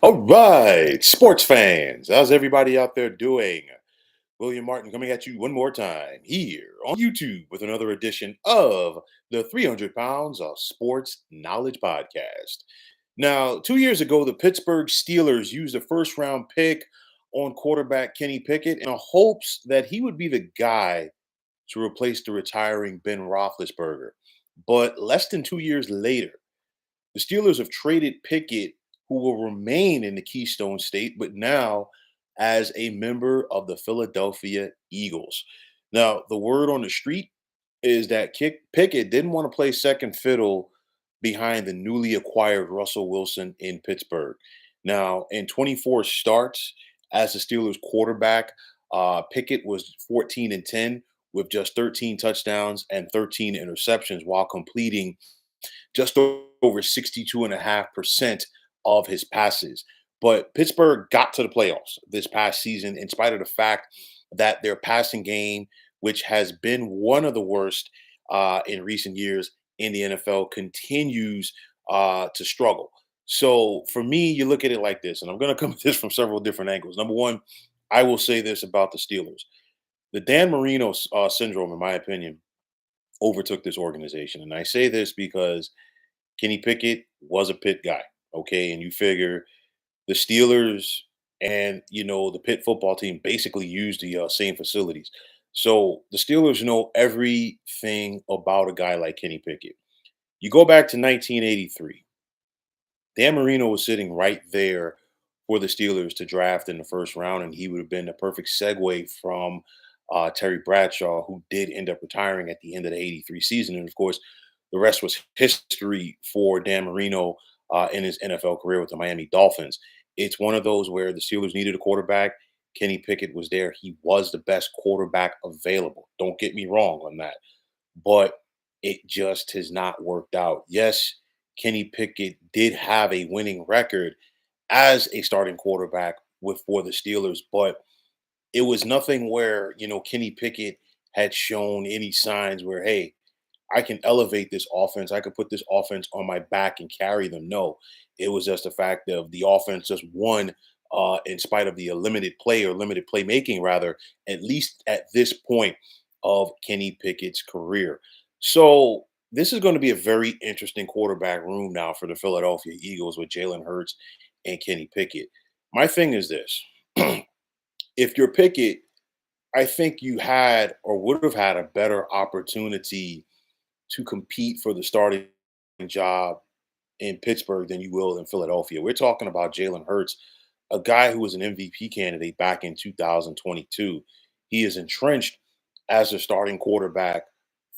All right, sports fans, how's everybody out there doing? William Martin coming at you one more time here on YouTube with another edition of the 300 Pounds of Sports Knowledge Podcast. Now, 2 years ago, the Pittsburgh Steelers used a first round pick on quarterback Kenny Pickett in hopes that he would be the guy to replace the retiring Ben Roethlisberger. But less than 2 years later, the Steelers have traded Pickett, who will remain in the Keystone State, but now as a member of the Philadelphia Eagles. Now, the word on the street is that Pickett didn't want to play second fiddle behind the newly acquired Russell Wilson in Pittsburgh. Now, in 24 starts as the Steelers quarterback, Pickett was 14-10 with just 13 touchdowns and 13 interceptions while completing just over 62.5% of his passes. But Pittsburgh got to the playoffs this past season in spite of the fact that their passing game, which has been one of the worst in recent years in the NFL, continues to struggle. So for me, you look at it like this, and I'm going to come at this from several different angles. Number one, I will say this about the Steelers. The Dan Marino syndrome, in my opinion, overtook this organization. And I say this because Kenny Pickett was a Pitt guy, okay? And you figure the Steelers and the Pitt football team basically use the same facilities. So the Steelers know everything about a guy like Kenny Pickett. You go back to 1983. Dan Marino was sitting right there for the Steelers to draft in the first round, and he would have been the perfect segue from Terry Bradshaw, who did end up retiring at the end of the '83 season. And of course, the rest was history for Dan Marino in his NFL career with the Miami Dolphins. It's one of those where the Steelers needed a quarterback. Kenny Pickett was there. He was the best quarterback available. Don't get me wrong on that. But it just has not worked out. Yes, Kenny Pickett did have a winning record as a starting quarterback for the Steelers, but it was nothing where, Kenny Pickett had shown any signs where, hey, I can elevate this offense. I could put this offense on my back and carry them. No, it was just the fact of the offense just won in spite of the limited play or limited playmaking, rather, at least at this point of Kenny Pickett's career. So this is going to be a very interesting quarterback room now for the Philadelphia Eagles with Jalen Hurts and Kenny Pickett. My thing is this. If you're Pickett, I think you had or would have had a better opportunity to compete for the starting job in Pittsburgh than you will in Philadelphia. We're talking about Jalen Hurts, a guy who was an MVP candidate back in 2022. He is entrenched as a starting quarterback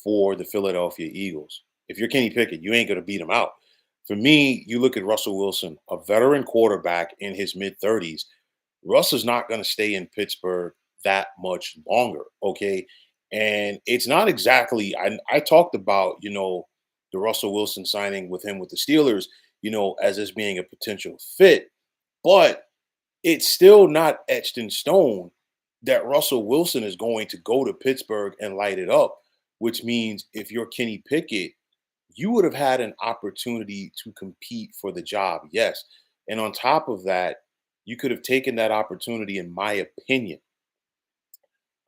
for the Philadelphia Eagles. If you're Kenny Pickett, you ain't going to beat him out. For me, you look at Russell Wilson, a veteran quarterback in his mid 30s. Russ is not going to stay in Pittsburgh that much longer. Okay. And it's not exactly, I talked about, the Russell Wilson signing with him with the Steelers, as this being a potential fit, but it's still not etched in stone that Russell Wilson is going to go to Pittsburgh and light it up, which means if you're Kenny Pickett, you would have had an opportunity to compete for the job. Yes. And on top of that, you could have taken that opportunity, in my opinion,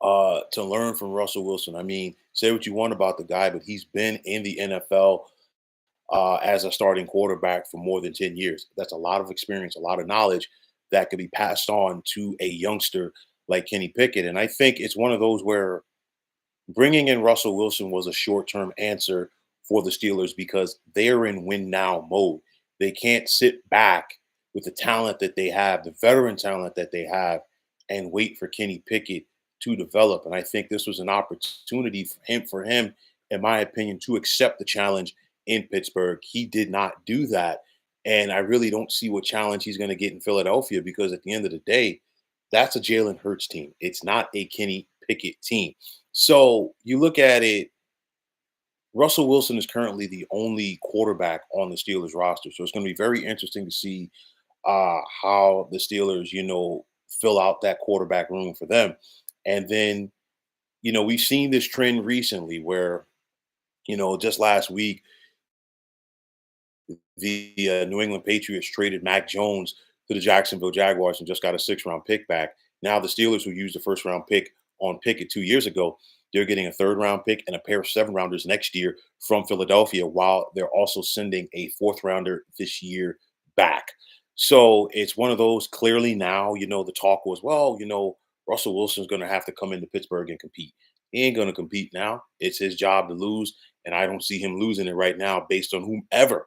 to learn from Russell Wilson. I mean, say what you want about the guy, but he's been in the NFL as a starting quarterback for more than 10 years. That's a lot of experience, a lot of knowledge that could be passed on to a youngster like Kenny Pickett. And I think it's one of those where bringing in Russell Wilson was a short term answer for the Steelers because they're in win now mode. They can't sit back with the talent that they have, the veteran talent that they have, and wait for Kenny Pickett to develop. And I think this was an opportunity for him, in my opinion, to accept the challenge in Pittsburgh. He did not do that. And I really don't see what challenge he's going to get in Philadelphia because at the end of the day, that's a Jalen Hurts team. It's not a Kenny Pickett team. So you look at it, Russell Wilson is currently the only quarterback on the Steelers roster. So it's going to be very interesting to see how the Steelers, fill out that quarterback room for them. And then, we've seen this trend recently where, just last week, the New England Patriots traded Mac Jones to the Jacksonville Jaguars and just got a 6th round pick back. Now the Steelers, who used the 1st round pick on Pickett 2 years ago, they're getting a 3rd round pick and a pair of 7th rounders next year from Philadelphia, while they're also sending a 4th rounder this year back. So it's one of those. Clearly now, the talk was, well, Russell Wilson's going to have to come into Pittsburgh and compete. He ain't going to compete now. It's his job to lose, and I don't see him losing it right now based on whomever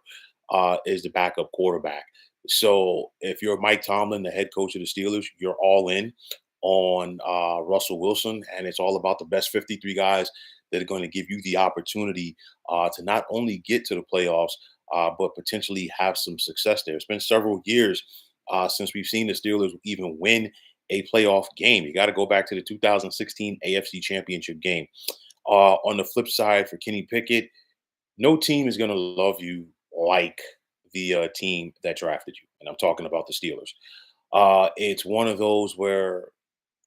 is the backup quarterback. So if you're Mike Tomlin, the head coach of the Steelers, you're all in on Russell Wilson, and it's all about the best 53 guys that are going to give you the opportunity to not only get to the playoffs, but potentially have some success there. It's been several years since we've seen the Steelers even win a playoff game. You got to go back to the 2016 AFC Championship game. On the flip side, for Kenny Pickett, no team is going to love you like the team that drafted you. And I'm talking about the Steelers. It's one of those where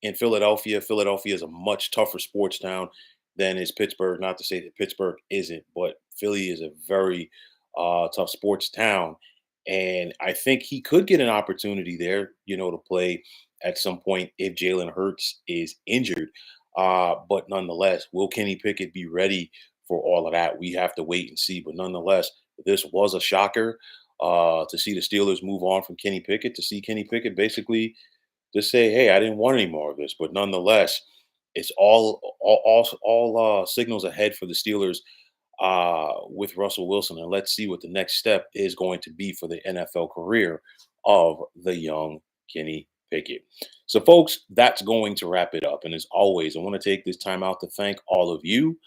in Philadelphia is a much tougher sports town than is Pittsburgh. Not to say that Pittsburgh isn't, but Philly is a very tough sports town. And I think he could get an opportunity there, to play at some point if Jalen Hurts is injured. But nonetheless, will Kenny Pickett be ready for all of that? We have to wait and see. But nonetheless, this was a shocker to see the Steelers move on from Kenny Pickett, to see Kenny Pickett basically just say, "Hey, I didn't want any more of this." But nonetheless, it's all signals ahead for the Steelers with Russell Wilson, and let's see what the next step is going to be for the NFL career of the young Kenny Pickett. So, folks, that's going to wrap it up. And as always, I want to take this time out to thank all of you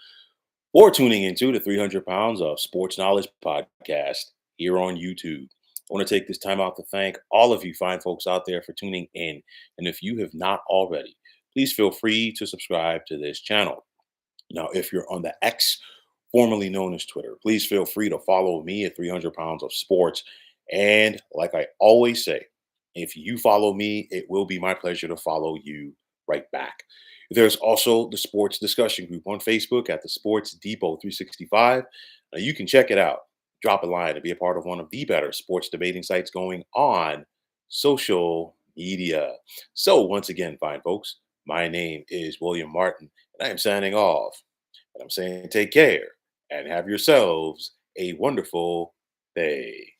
for tuning into the 300 Pounds of Sports Knowledge podcast here on YouTube. I want to take this time out to thank all of you fine folks out there for tuning in. And if you have not already, please feel free to subscribe to this channel. Now, if you're on the X, formerly known as Twitter, please feel free to follow me at 300 Pounds of Sports. And like I always say, if you follow me, it will be my pleasure to follow you right back. There's also the sports discussion group on Facebook at the Sports Depot 365. Now you can check it out, drop a line, and be a part of one of the better sports debating sites going on social media. So once again, fine folks, my name is William Martin, and I am signing off. And I'm saying take care and have yourselves a wonderful day.